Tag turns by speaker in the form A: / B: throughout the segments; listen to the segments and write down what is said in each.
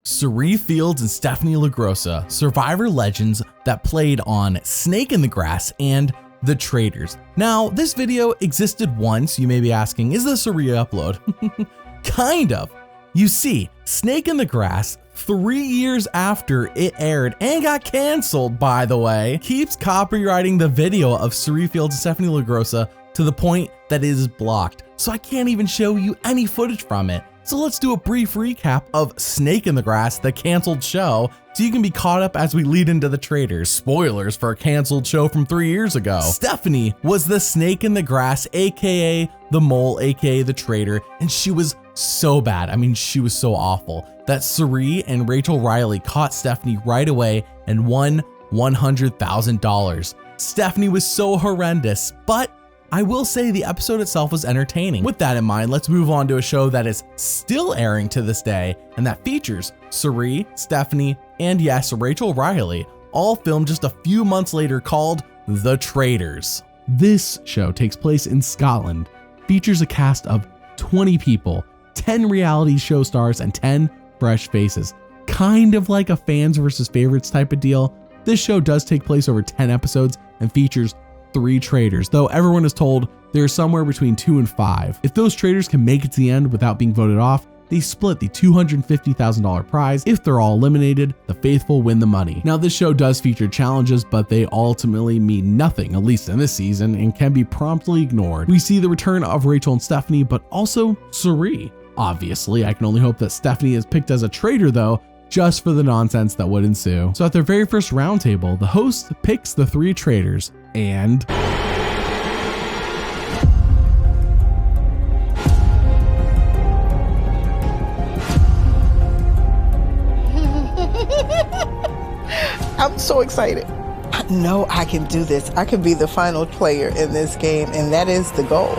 A: Cirie Fields and Stephenie LaGrossa, Survivor legends that played on Snake in the Grass and The Traitors. Now, this video existed once. You may be asking, is this a re-upload? Kind of. You see, Snake in the Grass, 3 years after it aired and got canceled, by the way, keeps copywriting the video of Cirie Fields and Stephenie LaGrossa to the point that it is blocked. So I can't even show you any footage from it. So let's do a brief recap of Snake in the Grass, the canceled show, so you can be caught up as we lead into The Traitors. Spoilers for a canceled show from 3 years ago. Stephenie was the Snake in the Grass, aka the Mole, aka the Traitor, and she was so bad. I mean, she was so awful that Cirie and Rachel Riley caught Stephenie right away and won $100,000. Stephenie was so horrendous, but I will say the episode itself was entertaining. With that in mind, let's move on to a show that is still airing to this day and that features Cirie, Stephenie, and yes, Rachel Riley, all filmed just a few months later, called The Traitors. This show takes place in Scotland, features a cast of 20 people, 10 reality show stars, and 10 fresh faces. Kind of like a fans versus favorites type of deal. This show does take place over 10 episodes and features 3 traitors, though everyone is told there's somewhere between 2 and 5. If those traitors can make it to the end without being voted off, they split the $250,000 prize. If they're all eliminated, the faithful win the money. Now, this show does feature challenges, but they ultimately mean nothing, at least in this season, and can be promptly ignored. We see the return of Rachel and Stephenie, but also Cirie. Obviously, I can only hope that Stephenie is picked as a traitor, though, just for the nonsense that would ensue. So at their very first roundtable, the host picks the 3 traitors, and
B: I'm so excited. I know I can do this. I can be the final player in this game, and that is the goal.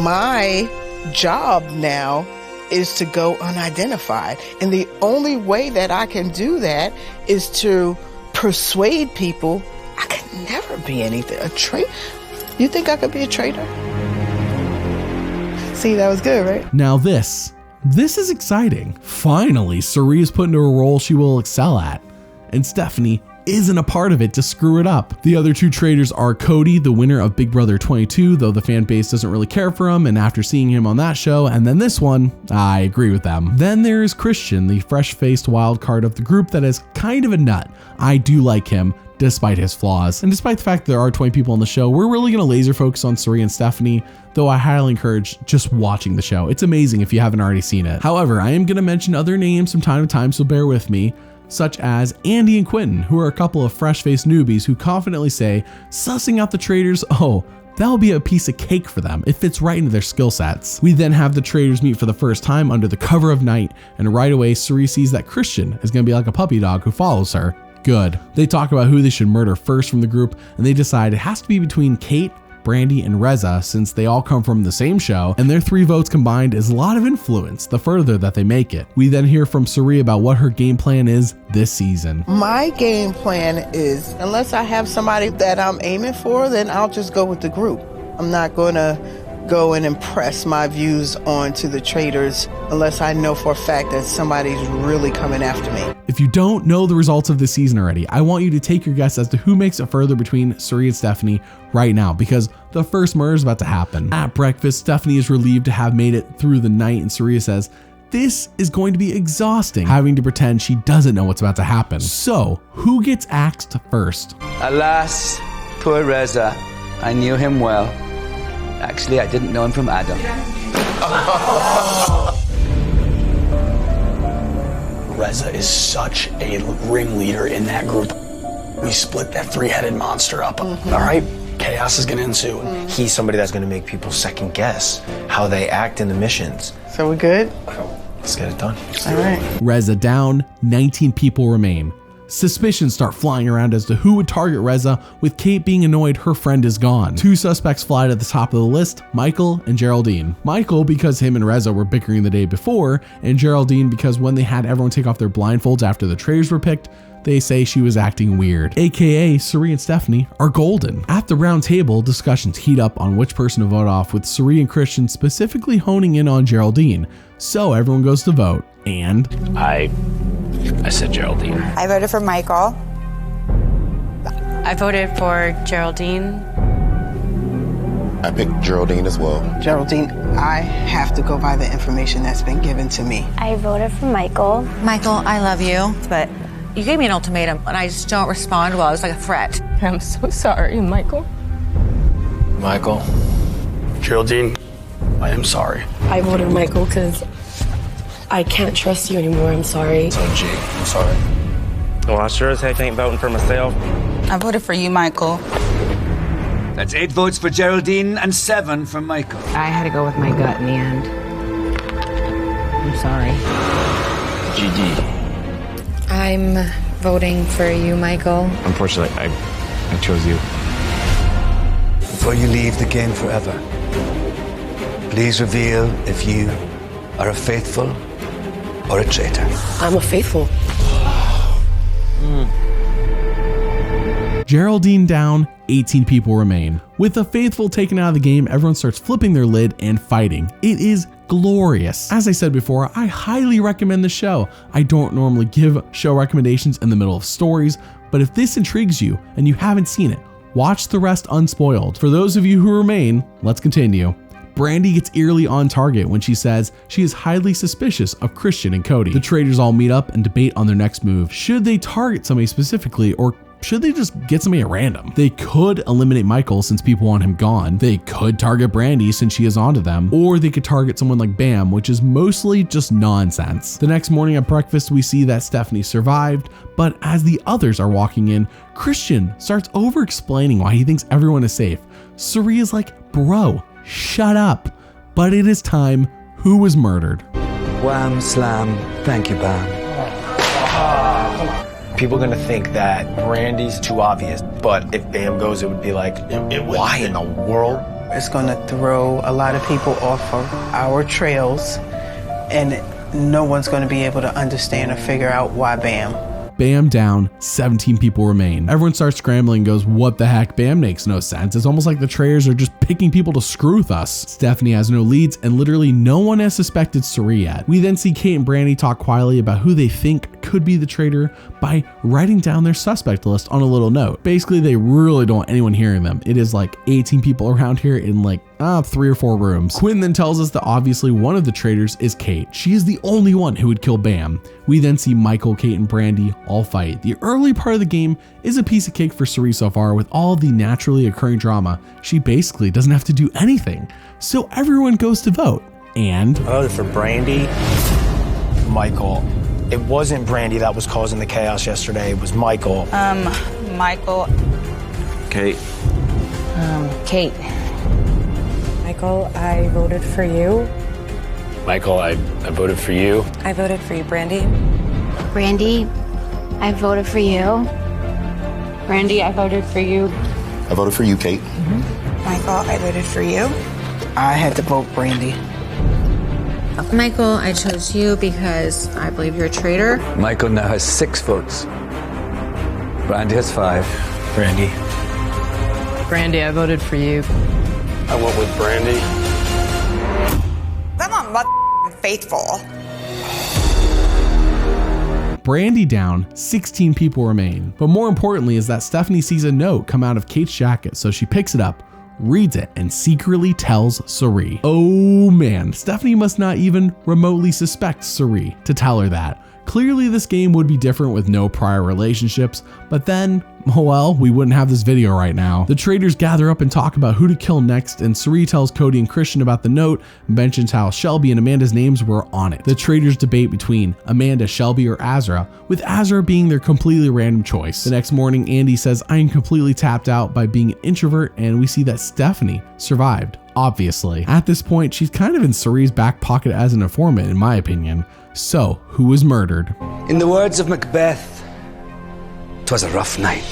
B: My job now is to go unidentified, and the only way that I can do that is to persuade people I could never be anything. A traitor? You think I could be a traitor? See, that was good, right?
A: Now this is exciting. Finally, Cirie is put into a role she will excel at, and Stephenie isn't a part of it to screw it up. The other 2 traitors are Cody, the winner of Big Brother 22, though the fan base doesn't really care for him, and after seeing him on that show, and then this one, I agree with them. Then there is Christian, the fresh-faced wild card of the group that is kind of a nut. I do like him, despite his flaws. And despite the fact that there are 20 people on the show, we're really gonna laser focus on Cirie and Stephenie, though I highly encourage just watching the show. It's amazing if you haven't already seen it. However, I am gonna mention other names from time to time, so bear with me, such as Andy and Quentin, who are a couple of fresh-faced newbies who confidently say, sussing out the traitors, oh, that'll be a piece of cake for them. It fits right into their skill sets. We then have the traitors meet for the first time under the cover of night, and right away, Cirie sees that Christian is gonna be like a puppy dog who follows her. Good. They talk about who they should murder first from the group, and they decide it has to be between Kate, Brandy, and Reza, since they all come from the same show, and their 3 votes combined is a lot of influence the further that they make it. We then hear from Cirie about what her game plan is this season.
B: My game plan is, unless I have somebody that I'm aiming for, then I'll just go with the group. I'm not going to go and impress my views onto the traitors unless I know for a fact that somebody's really coming after me.
A: If you don't know the results of this season already, I want you to take your guess as to who makes it further between Cirie and Stephenie right now, because the first murder is about to happen. At breakfast, Stephenie is relieved to have made it through the night, and Cirie says, this is going to be exhausting, having to pretend she doesn't know what's about to happen. So, who gets axed first?
C: Alas, poor Reza. I knew him well. Actually, I didn't know him from Adam.
D: Reza is such a ringleader in that group. We split that 3-headed monster up. All right, chaos is gonna ensue.
E: He's somebody that's gonna make people second guess how they act in the missions.
B: So we good?
E: Let's get it done.
B: All right.
A: Reza down, 19 people remain. Suspicions start flying around as to who would target Reza, with Kate being annoyed her friend is gone. 2 suspects fly to the top of the list, Michael and Geraldine. Michael because him and Reza were bickering the day before, and Geraldine because when they had everyone take off their blindfolds after the traitors were picked, they say she was acting weird. AKA Cirie and Stephenie are golden. At the round table, discussions heat up on which person to vote off, with Cirie and Christian specifically honing in on Geraldine. So everyone goes to vote, and
D: I
F: I said Geraldine.
G: I voted for Michael.
H: I voted for Geraldine.
I: I picked Geraldine as well.
B: Geraldine, I have to go by the information that's been given to me.
J: I voted for Michael.
G: Michael, I love you, but you gave me an ultimatum and I just don't respond well. It's like a threat.
H: I'm so sorry, Michael.
D: Michael. Geraldine, I am sorry.
H: I voted Michael because I can't trust you anymore. I'm sorry.
D: So, G, I'm sorry.
F: Well, I sure as heck ain't voting for myself.
G: I voted for you, Michael.
C: That's 8 votes for Geraldine and 7 for Michael.
H: I had to go with my gut in the end. I'm sorry.
F: GD.
H: I'm voting for you, Michael.
F: Unfortunately, I chose you.
K: Before you leave the game forever, please reveal if you are a faithful or a traitor.
H: I'm a faithful.
A: Geraldine down, 18 people remain. With the faithful taken out of the game, everyone starts flipping their lid and fighting. It is glorious. As I said before, I highly recommend the show. I don't normally give show recommendations in the middle of stories, but if this intrigues you and you haven't seen it, watch the rest unspoiled. For those of you who remain, let's continue. Brandy gets eerily on target when she says she is highly suspicious of Christian and Cody. The traitors all meet up and debate on their next move. Should they target somebody specifically, or should they just get somebody at random? They could eliminate Michael since people want him gone. They could target Brandy since she is onto them, or they could target someone like Bam, which is mostly just nonsense. The next morning at breakfast, we see that Stephenie survived, but as the others are walking in, Christian starts over-explaining why he thinks everyone is safe. Cirie is like, bro, shut up. But it is time. Who was murdered?
K: Wham, slam, thank you, Bam.
E: People are gonna think that Brandy's too obvious, but if Bam goes, it would be like, why in the world?
B: It's going to throw a lot of people off of our trails, and no one's going to be able to understand or figure out why Bam.
A: Bam down, 17 people remain. Everyone starts scrambling and goes, what the heck? Bam makes no sense. It's almost like the traitors are just picking people to screw with us. Stephenie has no leads and literally no one has suspected Cirie yet. We then see Kate and Brandy talk quietly about who they think could be the traitor by writing down their suspect list on a little note. Basically, they really don't want anyone hearing them. It is like 18 people around here in like 3 or 4 rooms. Quinn then tells us that obviously one of the traitors is Kate. She is the only one who would kill Bam. We then see Michael, Kate, and Brandy all fight. The early part of the game is a piece of cake for Cirie so far. With all the naturally occurring drama, she basically doesn't have to do anything. So everyone goes to vote. And
F: I voted for Brandy.
E: Michael. It wasn't Brandy that was causing the chaos yesterday. It was Michael.
G: Michael.
F: Kate.
H: Kate. Michael, I voted for you.
F: Michael, I voted for you.
H: I voted for you, Brandy.
J: Brandy, I voted for you.
H: Brandy, I voted for you.
I: I voted for you, Kate.
G: Michael, I voted for you.
B: I had to vote Brandy.
G: Michael, I chose you because I believe you're a traitor.
C: Michael now has 6 votes. Brandy has 5.
E: Brandy.
H: Brandy, I voted for you.
D: I went with Brandy.
G: I'm not faithful.
A: Brandy down, 16 people remain. But more importantly is that Stephenie sees a note come out of Kate's jacket, so she picks it up, reads it, and secretly tells Cirie. Oh man, Stephenie must not even remotely suspect Cirie to tell her that. Clearly this game would be different with no prior relationships, but then, oh well, we wouldn't have this video right now. The traitors gather up and talk about who to kill next, and Cirie tells Cody and Christian about the note and mentions how Shelby and Amanda's names were on it. The traitors debate between Amanda, Shelby, or Azra, with Azra being their completely random choice. The next morning, Andy says, I am completely tapped out by being an introvert, and we see that Stephenie survived, obviously. At this point, she's kind of in Cirie's back pocket as an informant, in my opinion. So, who was murdered?
C: In the words of Macbeth, 'twas a rough night.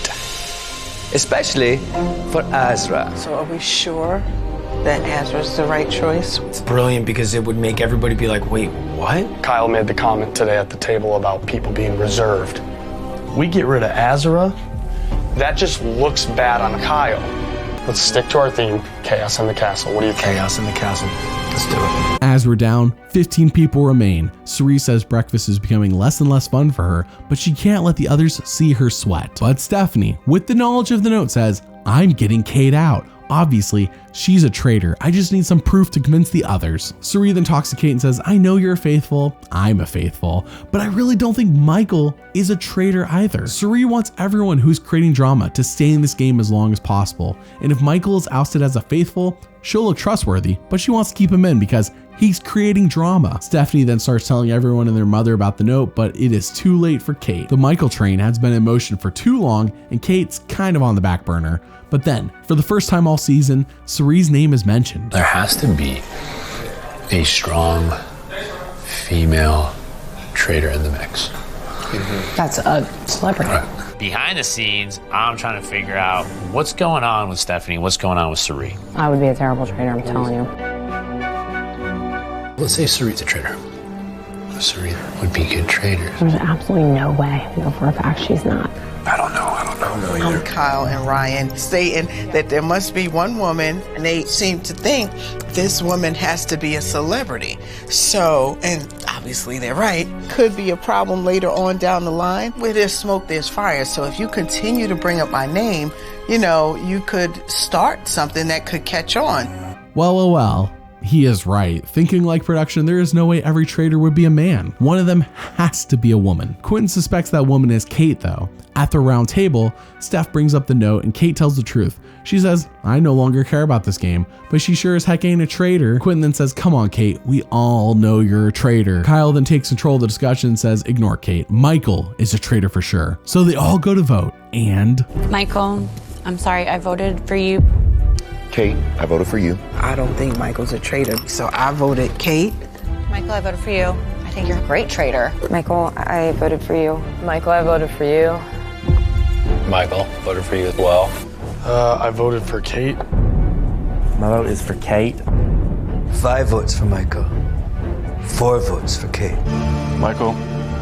C: Especially for Azra.
B: So are we sure that Azra's the right choice?
E: It's brilliant because it would make everybody be like, wait, what?
D: Kyle made the comment today at the table about people being reserved. We get rid of Azra, that just looks bad on Kyle. Let's stick to our theme, chaos in the castle. What do you think?
E: Chaos in the castle. Let's do it.
A: As we're down, 15 people remain. Cirie says breakfast is becoming less and less fun for her, but she can't let the others see her sweat. But Stephenie, with the knowledge of the note, says, I'm getting Kate out. Obviously, she's a traitor. I just need some proof to convince the others. Cirie then talks to Kate and says, I know you're a faithful, I'm a faithful, but I really don't think Michael is a traitor either. Cirie wants everyone who's creating drama to stay in this game as long as possible. And if Michael is ousted as a faithful, she'll look trustworthy, but she wants to keep him in because he's creating drama. Stephenie then starts telling everyone and their mother about the note, but it is too late for Kate. The Michael train has been in motion for too long, and Kate's kind of on the back burner. But then, for the first time all season, Cirie's name is mentioned.
F: There has to be a strong female traitor in the mix.
H: That's a celebrity.
F: Right. Behind the scenes, I'm trying to figure out what's going on with Stephenie, what's going on with Cirie.
H: I would be a terrible traitor, I'm telling you.
F: Let's say Cirie's a traitor. Cirie would be a good traitor.
H: There's absolutely no way. No, for a fact, she's not.
F: I don't know either.
B: Kyle and Ryan stating that there must be one woman, and they seem to think this woman has to be a celebrity. So, and obviously they're right, could be a problem later on down the line. Where there's smoke, there's fire. So if you continue to bring up my name, you know, you could start something that could catch on.
A: Well. He is right. Thinking like production, there is no way every traitor would be a man. One of them has to be a woman. Quentin suspects that woman is Kate though. At the round table, Steph brings up the note and Kate tells the truth. She says, I no longer care about this game, but she sure as heck ain't a traitor. Quentin then says, come on Kate, we all know you're a traitor. Kyle then takes control of the discussion and says, ignore Kate, Michael is a traitor for sure. So they all go to vote and...
J: Michael, I'm sorry, I voted for you.
I: Kate, I voted for you.
B: I don't think Michael's a traitor, so I voted Kate.
G: Michael, I voted for you. I think you're a great traitor.
H: Michael, I voted for you. Michael, I voted for you.
F: Michael, voted for you as well.
D: I voted for Kate.
E: My vote is for Kate.
K: 5 votes for Michael. 4 votes for Kate.
D: Michael.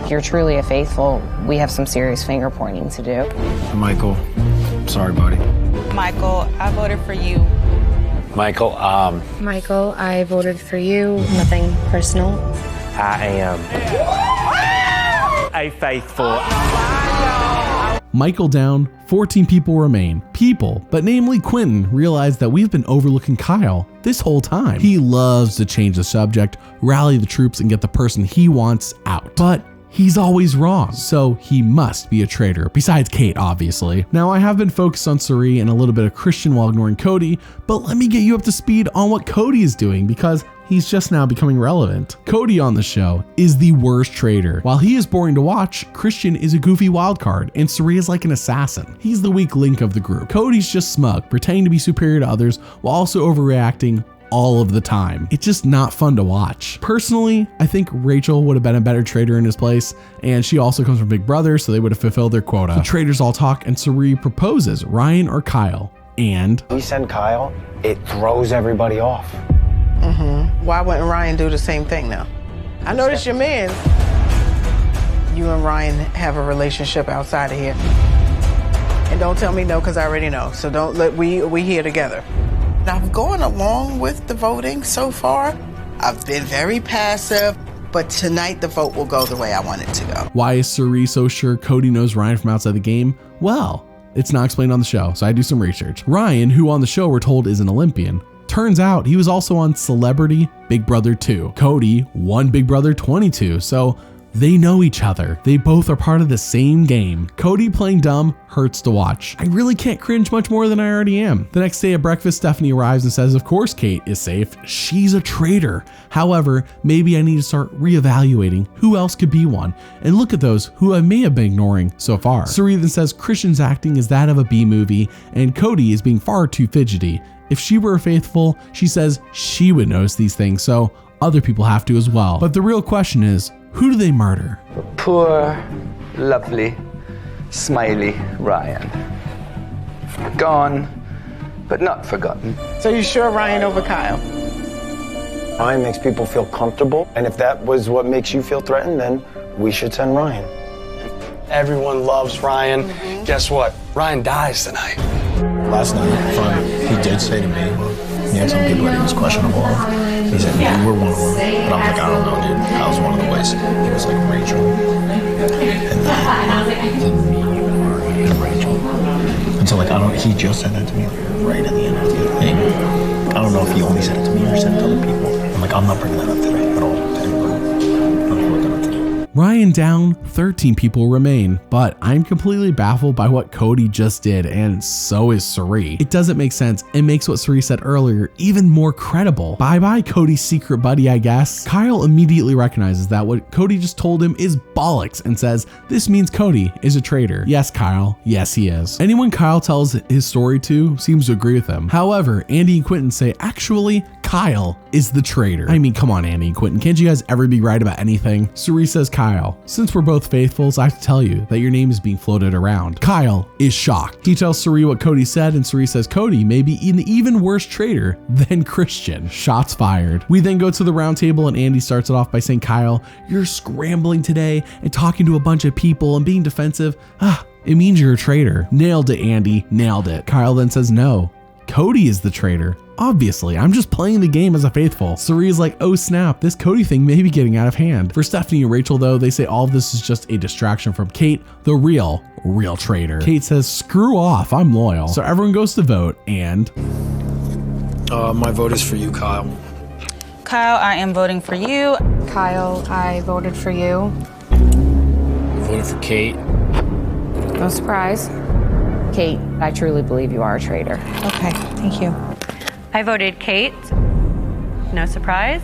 H: If you're truly a faithful, we have some serious finger pointing to do.
D: Michael. Sorry, buddy.
G: Michael, I voted for you.
F: Michael,
H: Michael, I voted for you. Nothing personal.
E: I am a faithful.
A: Michael down, 14 people remain. People, but namely Quentin, realized that we've been overlooking Kyle this whole time. He loves to change the subject, rally the troops, and get the person he wants out. But he's always wrong, so he must be a traitor, besides Kate, obviously. Now, I have been focused on Cirie and a little bit of Christian while ignoring Cody, but let me get you up to speed on what Cody is doing because he's just now becoming relevant. Cody on the show is the worst traitor. While he is boring to watch, Christian is a goofy wildcard, and Cirie is like an assassin. He's the weak link of the group. Cody's just smug, pretending to be superior to others while also overreacting all of the time. It's just not fun to watch. Personally, I think Rachel would have been a better traitor in his place, and she also comes from Big Brother, so they would have fulfilled their quota. The traitors all talk, and Cirie proposes Ryan or Kyle, and...
E: We send Kyle, it throws everybody off.
B: Why wouldn't Ryan do the same thing now? I know this your man. You and Ryan have a relationship outside of here. And don't tell me no, because I already know. So don't let we here together. I've gone along with the voting so far. I've been very passive, but tonight the vote will go the way I want it to go.
A: Why is Cirie so sure Cody knows Ryan from outside the game? Well, it's not explained on the show, so I do some research. Ryan, who on the show we're told is an Olympian, turns out he was also on Celebrity Big Brother 2. Cody won Big Brother 22, so they know each other. They both are part of the same game. Cody playing dumb hurts to watch. I really can't cringe much more than I already am. The next day at breakfast, Stephenie arrives and says, of course Kate is safe. She's a traitor. However, maybe I need to start reevaluating who else could be one and look at those who I may have been ignoring so far. Cirie then says Christian's acting is that of a B movie and Cody is being far too fidgety. If she were faithful, she says she would notice these things, so other people have to as well. But the real question is, who do they murder?
C: Poor, lovely, smiley Ryan. Gone, but not forgotten.
B: So you sure Ryan over Kyle?
E: Ryan makes people feel comfortable, and if that was what makes you feel threatened, then we should send Ryan.
D: Everyone loves Ryan. Guess what? Ryan dies tonight.
L: Last night, he did say to me he had some people that he was questionable of.
D: He said, yeah, we're one of them. But I'm like, I don't know, dude. I was one of the ways. He was like, Rachel. And then me and Rachel. And so, like, he just said that to me right at the end of the thing. I don't know if he only said it to me or said it to other people. I'm like, I'm not bringing that up today at all.
A: Ryan down, 13 people remain, but I'm completely baffled by what Cody just did, and so is Cirie. It doesn't make sense and makes what Cirie said earlier even more credible. Bye-bye Cody's secret buddy, I guess. Kyle immediately recognizes that what Cody just told him is bollocks and says this means Cody is a traitor. Yes, Kyle, yes he is. Anyone Kyle tells his story to seems to agree with him. However, Andy and Quentin say actually Kyle is the traitor. I mean, come on, Andy and Quentin, can't you guys ever be right about anything? Cirie says, Kyle, since we're both faithfuls, I have to tell you that your name is being floated around. Kyle is shocked. He tells Cirie what Cody said, and Cirie says Cody may be an even worse traitor than Christian. Shots fired. We then go to the round table, and Andy starts it off by saying, Kyle, you're scrambling today and talking to a bunch of people and being defensive. It means you're a traitor. Nailed it, Andy, nailed it. Kyle then says, no, Cody is the traitor. Obviously, I'm just playing the game as a faithful. Cirie is like, oh snap, this Cody thing may be getting out of hand. For Stephenie and Rachel though, they say all of this is just a distraction from Kate, the real traitor. Kate says, screw off, I'm loyal. So everyone goes to vote and...
D: my vote is for you, Kyle.
L: Kyle, I am voting for you.
H: Kyle, I voted for you.
F: I voted for Kate.
H: No surprise. Kate, I truly believe you are a traitor.
G: Okay, thank you. I voted Kate. No surprise.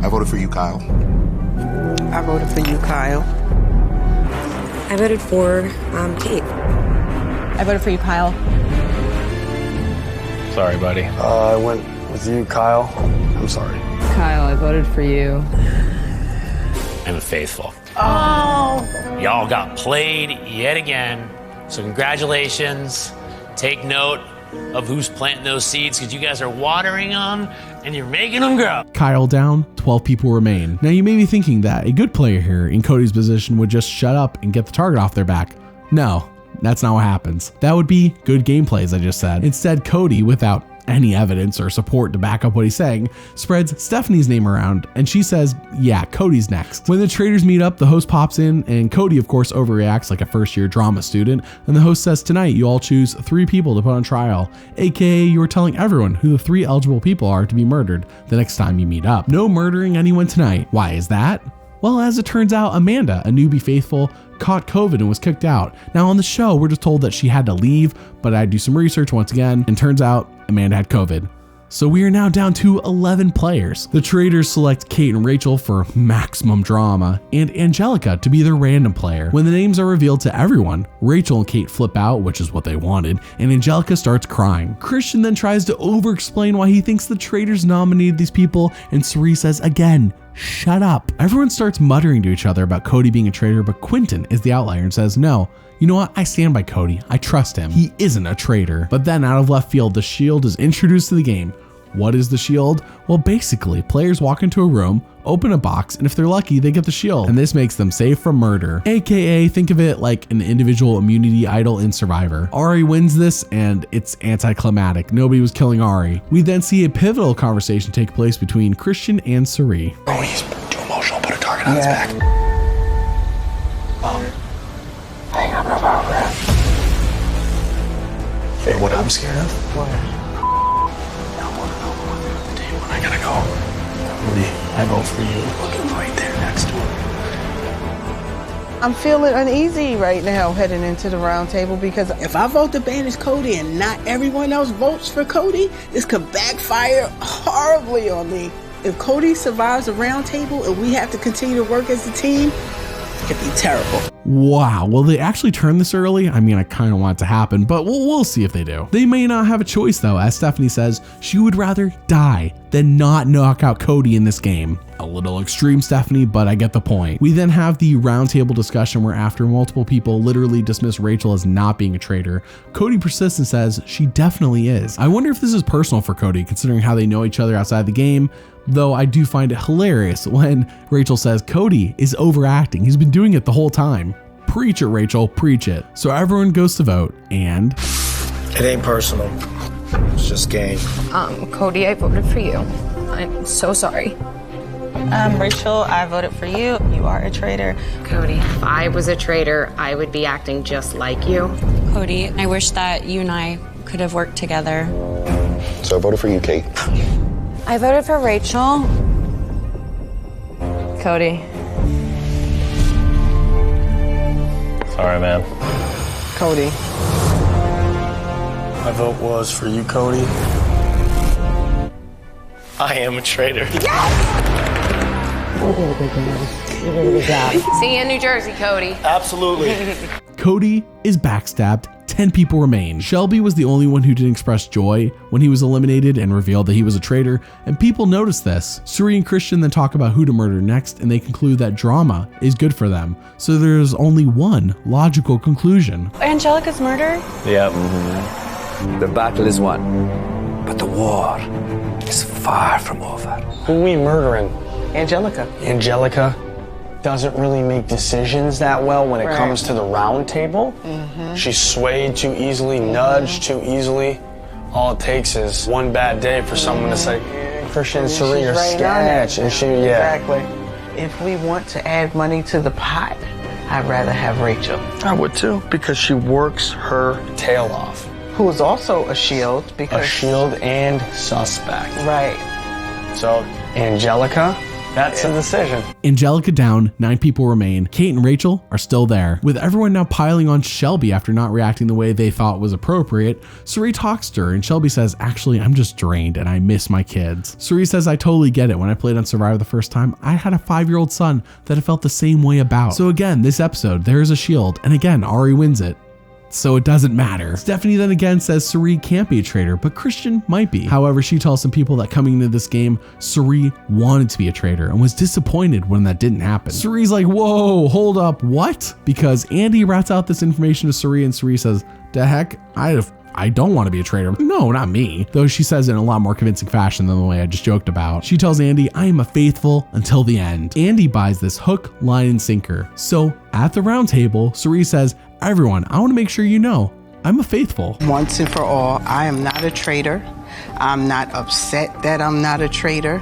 I: I voted for you, Kyle.
B: I voted for you, Kyle.
H: I voted for Kate.
G: I voted for you, Kyle.
F: Sorry, buddy.
D: I went with you, Kyle. I'm sorry.
H: Kyle, I voted for you.
F: I'm a faithful.
G: Oh.
F: Y'all got played yet again. So congratulations. Take note of who's planting those seeds because you guys are watering them and you're making them grow.
A: Kyle down, 12 people remain. Now you may be thinking that a good player here in Cody's position would just shut up and get the target off their back. No, that's not what happens. That would be good gameplay, as I just said. Instead, Cody, without any evidence or support to back up what he's saying, spreads Stephenie's name around, and she says, yeah, Cody's next. When the traitors meet up, the host pops in, and Cody, of course, overreacts like a first-year drama student, and the host says, tonight, you all choose 3 people to put on trial, aka you're telling everyone who the 3 eligible people are to be murdered the next time you meet up. No murdering anyone tonight. Why is that? Well, as it turns out, Amanda, a newbie faithful, caught COVID and was kicked out. Now on the show, we're just told that she had to leave, but I do some research once again, and turns out Amanda had COVID. So we are now down to 11 players. The traitors select Kate and Rachel for maximum drama, and Angelica to be their random player. When the names are revealed to everyone, Rachel and Kate flip out, which is what they wanted, and Angelica starts crying. Christian then tries to over-explain why he thinks the traitors nominated these people, and Cirie says again, shut up. Everyone starts muttering to each other about Cody being a traitor, but Quentin is the outlier and says, no, you know what? I stand by Cody. I trust him. He isn't a traitor. But then out of left field, the shield is introduced to the game. What is the shield? Well, basically, players walk into a room, open a box, and if they're lucky, they get the shield. And this makes them safe from murder. AKA, think of it like an individual immunity idol in Survivor. Ari wins this, and it's anticlimactic. Nobody was killing Ari. We then see a pivotal conversation take place between Christian and Cirie.
D: Oh, he's too emotional. Put a target on his back. Hang on, hey, what I'm scared of? What? I gotta go. Rudy, I vote for you. Looking right there next to him.
B: I'm feeling uneasy right now heading into the round table because if I vote to banish Cody and not everyone else votes for Cody, this could backfire horribly on me. If Cody survives the round table and we have to continue to work as a team, it could be terrible.
A: Wow, will they actually turn this early? I mean, I kind of want it to happen, but we'll see if they do. They may not have a choice though, as Stephenie says, she would rather die than not knock out Cody in this game. A little extreme, Stephenie, but I get the point. We then have the roundtable discussion where after multiple people literally dismiss Rachel as not being a traitor, Cody persists and says she definitely is. I wonder if this is personal for Cody, considering how they know each other outside the game, though I do find it hilarious when Rachel says Cody is overacting. He's been doing it the whole time. Preach it, Rachel, preach it. So everyone goes to vote, and...
D: It ain't personal. It's just game.
H: Cody, I voted for you. I'm so sorry.
L: Rachel, I voted for you. You are a traitor.
M: Cody, if I was a traitor, I would be acting just like you.
H: Cody, I wish that you and I could have worked together.
I: So I voted for you, Kate.
G: I voted for Rachel.
N: Cody.
E: Sorry, man.
B: Cody.
E: My vote was for you, Cody. I am a traitor.
M: See you in New Jersey, Cody.
E: Absolutely.
A: Cody is backstabbed. 10 people remain. Shelby was the only one who didn't express joy when he was eliminated and revealed that he was a traitor, and people noticed this. Cirie and Christian then talk about who to murder next, and they conclude that drama is good for them. So there's only one logical conclusion.
L: Angelica's murder?
E: Yep.
K: The battle is won, but the war is far from over.
E: Who are we murdering?
B: Angelica.
E: Angelica doesn't really make decisions that well when it comes to the round table. She's swayed too easily, nudged too easily. All it takes is one bad day for someone to say, Christian and Cirie are sketch. And she,
B: Exactly. If we want to add money to the pot, I'd rather have Rachel.
E: I would too, because she works her tail off.
B: Who is also a shield because...
E: A shield and suspect.
B: Right.
E: So, Angelica, that's a decision.
A: Angelica down, 9 people remain. Kate and Rachel are still there. With everyone now piling on Shelby after not reacting the way they thought was appropriate, Cirie talks to her and Shelby says, actually, I'm just drained and I miss my kids. Cirie says, I totally get it. When I played on Survivor the first time, I had a 5-year-old son that I felt the same way about. So again, this episode, there is a shield. And again, Ari wins it. So it doesn't matter. Stephenie then again says Cirie can't be a traitor, but Christian might be. However, she tells some people that coming into this game, Cirie wanted to be a traitor and was disappointed when that didn't happen. Cirie's like, whoa, hold up, what? Because Andy rats out this information to Cirie and Cirie says, the heck, I don't want to be a traitor. No, not me. Though she says it in a lot more convincing fashion than the way I just joked about. She tells Andy, I am a faithful until the end. Andy buys this hook, line, and sinker. So at the round table, Cirie says, everyone, I want to make sure you know, I'm a faithful.
B: Once and for all, I am not a traitor. I'm not upset that I'm not a traitor.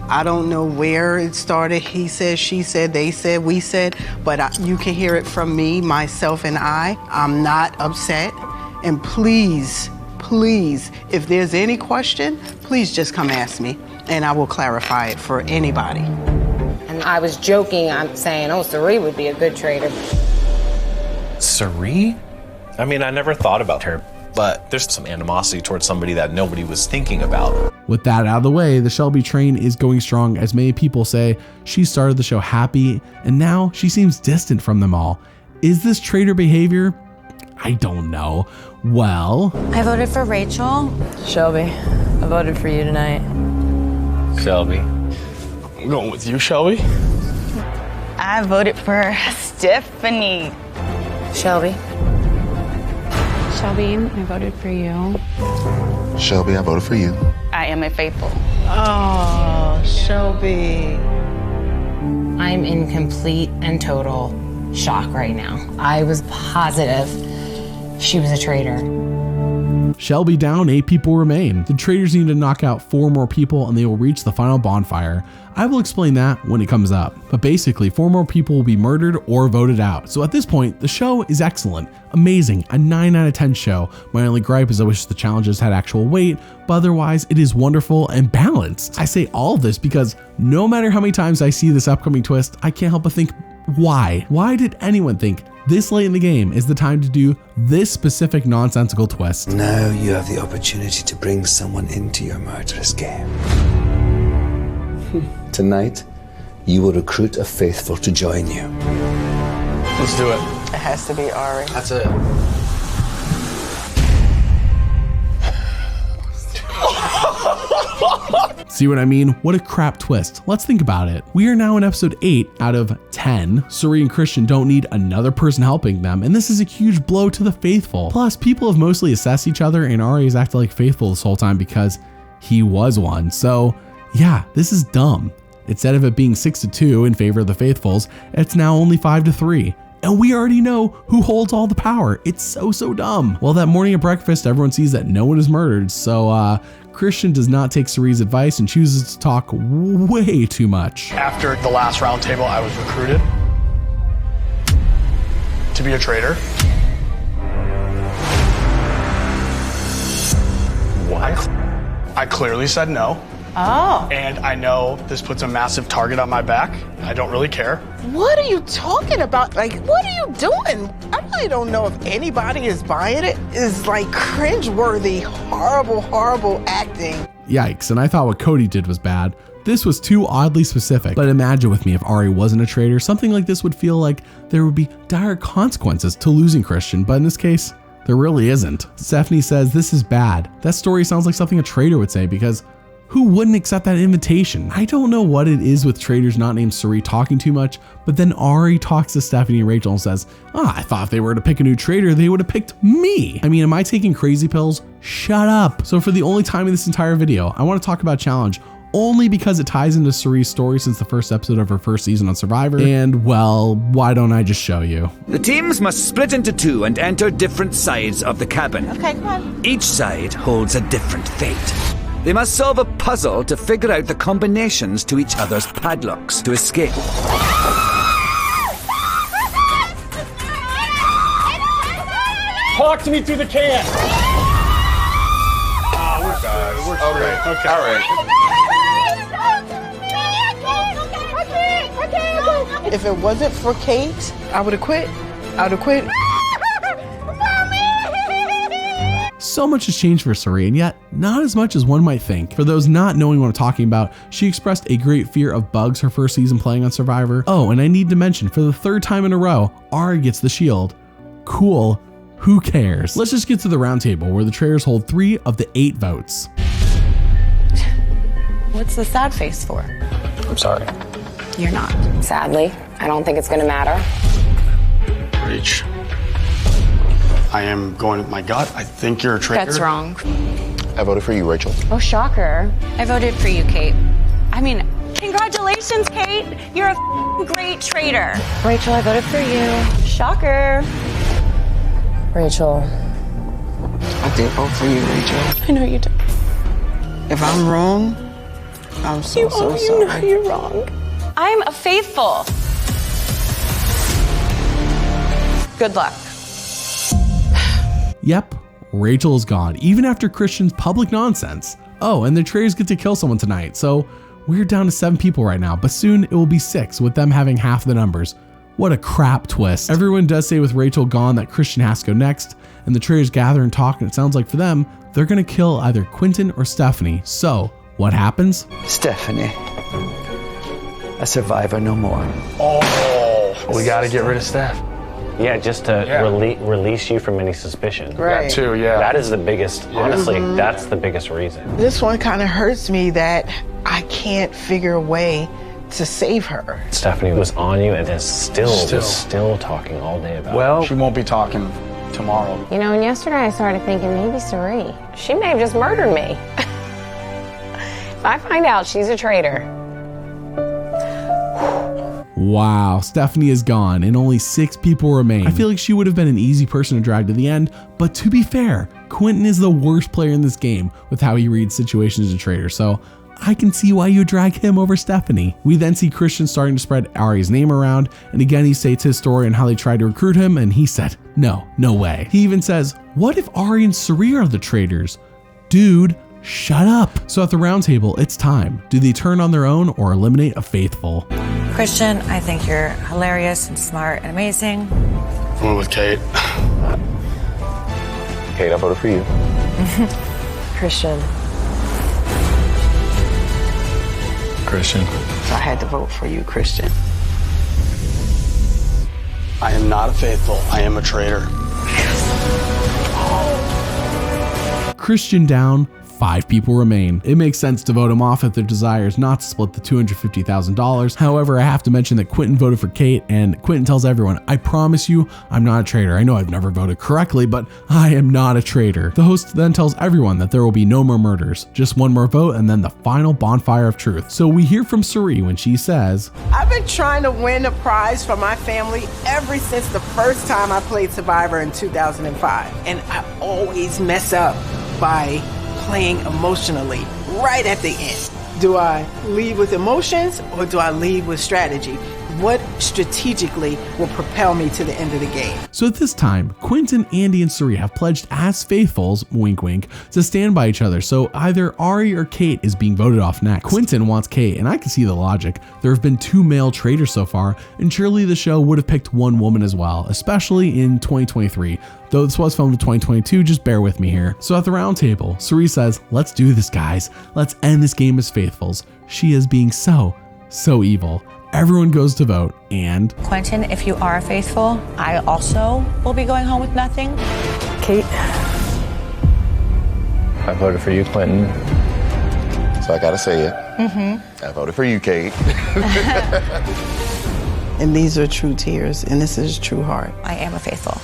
B: I don't know where it started. He said, she said, they said, we said, but you can hear it from me, myself, and I. I'm not upset. And please, please, if there's any question, please just come ask me and I will clarify it for anybody.
M: And I was joking. I'm saying, oh, Cirie would be a good traitor.
O: Cirie? I mean, I never thought about her, but there's some animosity towards somebody that nobody was thinking about.
A: With that out of the way, the Shelby train is going strong, as many people say she started the show happy and now she seems distant from them all. Is this traitor behavior? I don't know. Well,
G: I voted for Rachel.
N: Shelby, I voted for you tonight.
E: Shelby. I'm going with you, Shelby.
L: I voted for Stephenie.
M: Shelby.
J: Shelby, I voted for you.
I: Shelby, I voted for you.
L: I am a faithful.
B: Oh, Shelby.
M: I'm in complete and total shock right now. I was positive she was a traitor.
A: Shelby down, 8 people remain. The traitors need to knock out 4 more people and they will reach the final bonfire. I will explain that when it comes up. But basically, 4 more people will be murdered or voted out. So at this point, the show is excellent, amazing, a 9 out of 10 show. My only gripe is I wish the challenges had actual weight, but otherwise it is wonderful and balanced. I say all of this because no matter how many times I see this upcoming twist, I can't help but think, why? Why did anyone think this late in the game is the time to do this specific nonsensical twist?
K: Now you have the opportunity to bring someone into your murderous game. Tonight, you will recruit a faithful to join you.
E: Let's do it.
B: It has to be Ari.
E: That's it.
A: See what I mean? What a crap twist. Let's think about it. We are now in episode 8 out of 10. Cirie and Christian don't need another person helping them, and this is a huge blow to the faithful. Plus, people have mostly assessed each other, and Ari has acted like faithful this whole time because he was one. So yeah, this is dumb. Instead of it being 6-2 in favor of the faithfuls, it's now only 5-3. And we already know who holds all the power. It's so dumb. Well, that morning at breakfast, everyone sees that no one is murdered. So Christian does not take Cirie's advice and chooses to talk way too much.
E: After the last round table, I was recruited to be a traitor. What? I clearly said no.
L: Oh.
E: And I know this puts a massive target on my back. I don't really care.
B: What are you talking about? Like, what are you doing? I really don't know if anybody is buying it. It's like cringeworthy, horrible, horrible acting.
A: Yikes, and I thought what Cody did was bad. This was too oddly specific, but imagine with me if Ari wasn't a traitor, something like this would feel like there would be dire consequences to losing Christian, but in this case, there really isn't. Stephenie says this is bad. That story sounds like something a traitor would say because who wouldn't accept that invitation? I don't know what it is with traitors not named Cirie talking too much, but then Ari talks to Stephenie and Rachel and says, I thought if they were to pick a new traitor, they would have picked me. I mean, am I taking crazy pills? Shut up. So for the only time in this entire video, I want to talk about challenge only because it ties into Cirie's story since the first episode of her first season on Survivor. And well, why don't I just show you?
P: The teams must split into two and enter different sides of the cabin.
L: Okay, come on.
P: Each side holds a different fate. They must solve a puzzle to figure out the combinations to each other's padlocks to escape.
E: Talk to me through the can.
I: Okay. All right.
B: If it wasn't for Kate, I would have quit. I would have quit.
A: So much has changed for Cirie, and yet not as much as one might think. For those not knowing what I'm talking about, she expressed a great fear of bugs her first season playing on Survivor. Oh, and I need to mention, for the third time in a row, Ari gets the shield. Cool. Who cares? Let's just get to the round table where the traitors hold 3 of the 8 votes.
L: What's the sad face for?
E: I'm sorry.
L: You're not.
M: Sadly, I don't think it's gonna matter.
E: Reach. I am going with my gut. I think you're a traitor.
L: That's wrong.
I: I voted for you, Rachel.
M: Oh, shocker.
L: I voted for you, Kate. I mean, congratulations, Kate. You're a great traitor.
M: Rachel, I voted for you.
L: Shocker.
N: Rachel.
B: I did vote for you, Rachel.
L: I know you did.
B: If I'm wrong, I'm so sorry.
L: You know you're wrong. I'm a faithful. Good luck.
A: Yep, Rachel is gone, even after Christian's public nonsense. Oh, and the traitors get to kill someone tonight, so we're down to 7 people right now, but soon it will be 6 with them having half the numbers. What a crap twist. Everyone does say with Rachel gone that Christian has to go next, and the traitors gather and talk, and it sounds like for them, they're gonna kill either Quentin or Stephenie. So, what happens?
K: Stephenie, a survivor no more.
E: Oh, we got to get rid of Steph.
Q: Yeah, just to release you from any suspicion.
B: Right.
E: That too, yeah.
Q: That is the biggest, honestly, that's the biggest reason.
B: This one kind of hurts me that I can't figure a way to save her.
Q: Stephenie was on you and is still talking all day about it.
E: Well, she won't be talking tomorrow.
M: You know, and yesterday I started thinking maybe Cirie. She may have just murdered me. If I find out she's a traitor.
A: Wow, Stephenie is gone and only 6 people remain. I feel like she would have been an easy person to drag to the end, but to be fair, Quentin is the worst player in this game with how he reads situations as a traitor, so I can see why you drag him over Stephenie. We then see Christian starting to spread Ari's name around, and again he states his story on how they tried to recruit him, and he said, no way. He even says, what if Ari and Cirie are the traitors? Dude, shut up. So at the round table, it's time. Do they turn on their own or eliminate a faithful?
G: Christian, I think you're hilarious and smart and amazing.
E: I went with Kate.
O: Kate, I voted for you.
N: Christian.
E: Christian.
B: So I had to vote for you, Christian.
E: I am not a faithful. I am a traitor.
A: Christian down, 5 people remain. It makes sense to vote him off if their desire is not to split the $250,000. However, I have to mention that Quentin voted for Kate, and Quentin tells everyone, I promise you, I'm not a traitor. I know I've never voted correctly, but I am not a traitor. The host then tells everyone that there will be no more murders, just 1 more vote and then the final bonfire of truth. So we hear from Cirie when she says,
B: I've been trying to win a prize for my family ever since the first time I played Survivor in 2005. And I always mess up by playing emotionally right at the end. Do I lead with emotions or do I lead with strategy? What strategically will propel me to the end of the game?
A: So at this time, Quentin, Andy, and Cirie have pledged as faithfuls, wink wink, to stand by each other, so either Ari or Kate is being voted off next. Quentin wants Kate, and I can see the logic. There have been 2 male traitors so far, and surely the show would have picked 1 woman as well, especially in 2023. Though this was filmed in 2022, just bear with me here. So at the round table, Cirie says, let's do this, guys. Let's end this game as faithfuls. She is being so evil. Everyone goes to vote, and
G: Quentin, if you are faithful, I also will be going home with nothing.
N: Kate.
Q: I voted for you, Clinton.
I: So I gotta say it. I voted for you, Kate.
B: And these are true tears, and this is true heart.
G: I am a faithful.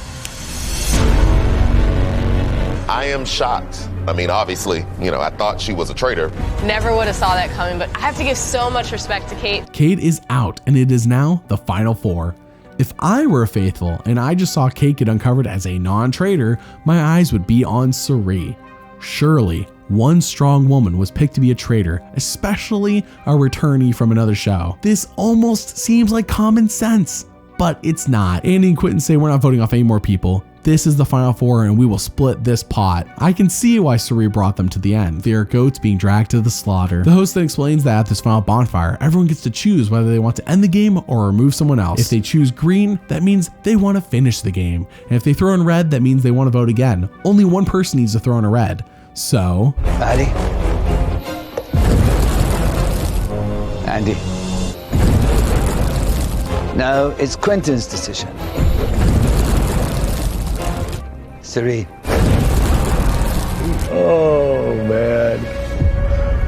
I: I am shocked. I mean, obviously, I thought she was a traitor.
H: Never would have saw that coming, but I have to give so much respect to Kate.
A: Kate is out, and it is now the final 4. If I were a faithful and I just saw Kate get uncovered as a non-traitor, my eyes would be on Cirie. Surely, one strong woman was picked to be a traitor, especially a returnee from another show. This almost seems like common sense, but it's not. Andy and Quentin say we're not voting off any more people. This is the final 4 and we will split this pot. I can see why Cirie brought them to the end. They are goats being dragged to the slaughter. The host then explains that at this final bonfire, everyone gets to choose whether they want to end the game or remove someone else. If they choose green, that means they want to finish the game. And if they throw in red, that means they want to vote again. Only one person needs to throw in a red. So,
P: Andy. Now it's Quentin's decision. Cirie.
D: Oh, man.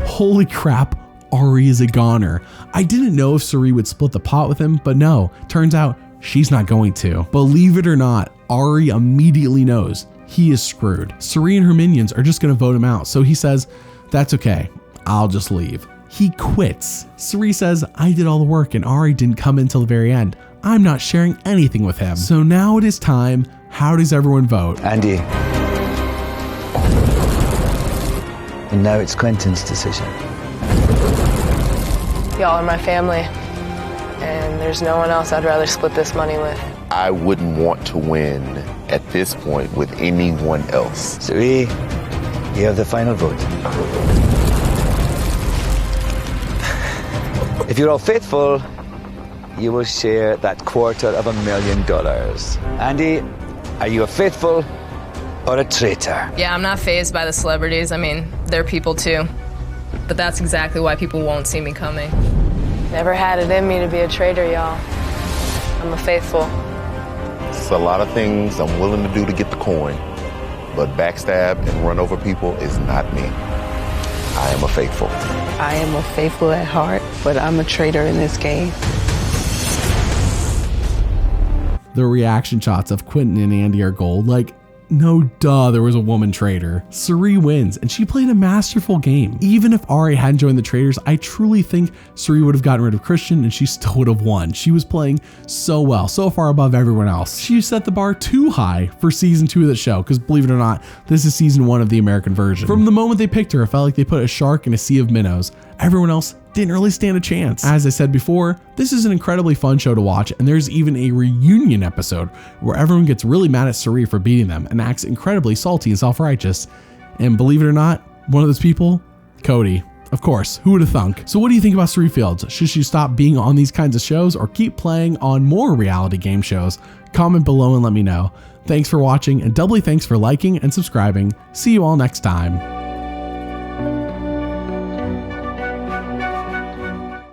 A: Holy crap, Ari is a goner. I didn't know if Cirie would split the pot with him, but no, turns out she's not going to. Believe it or not, Ari immediately knows he is screwed. Cirie and her minions are just gonna vote him out, so he says, that's okay, I'll just leave. He quits. Cirie says, I did all the work and Ari didn't come in till the very end. I'm not sharing anything with him. So now it is time. How does everyone vote?
P: Andy. And now it's Quentin's decision.
H: Y'all are my family, and there's no one else I'd rather split this money with.
I: I wouldn't want to win at this point with anyone else.
P: Cirie, you have the final vote. If you're all faithful, you will share that $250,000. Andy, are you a faithful or a traitor?
N: Yeah, I'm not fazed by the celebrities. I mean, they're people too. But that's exactly why people won't see me coming.
H: Never had it in me to be a traitor, y'all. I'm a faithful.
I: It's a lot of things I'm willing to do to get the coin, but backstab and run over people is not me. I am a faithful.
B: I am a faithful at heart, but I'm a traitor in this game.
A: The reaction shots of Quentin and Andy are gold. Like, no duh, there was a woman traitor. Cirie wins, and she played a masterful game. Even if Ari hadn't joined the traitors, I truly think Cirie would have gotten rid of Christian and she still would have won. She was playing so well, so far above everyone else. She set the bar too high for season 2 of the show, because believe it or not, this is season 1 of the American version. From the moment they picked her, it felt like they put a shark in a sea of minnows. Everyone else didn't really stand a chance. As I said before, this is an incredibly fun show to watch, and there's even a reunion episode where everyone gets really mad at Cirie for beating them and acts incredibly salty and self-righteous. And believe it or not, one of those people, Cody. Of course, who would have thunk? So what do you think about Cirie Fields? Should she stop being on these kinds of shows or keep playing on more reality game shows? Comment below and let me know. Thanks for watching, and doubly thanks for liking and subscribing. See you all next time.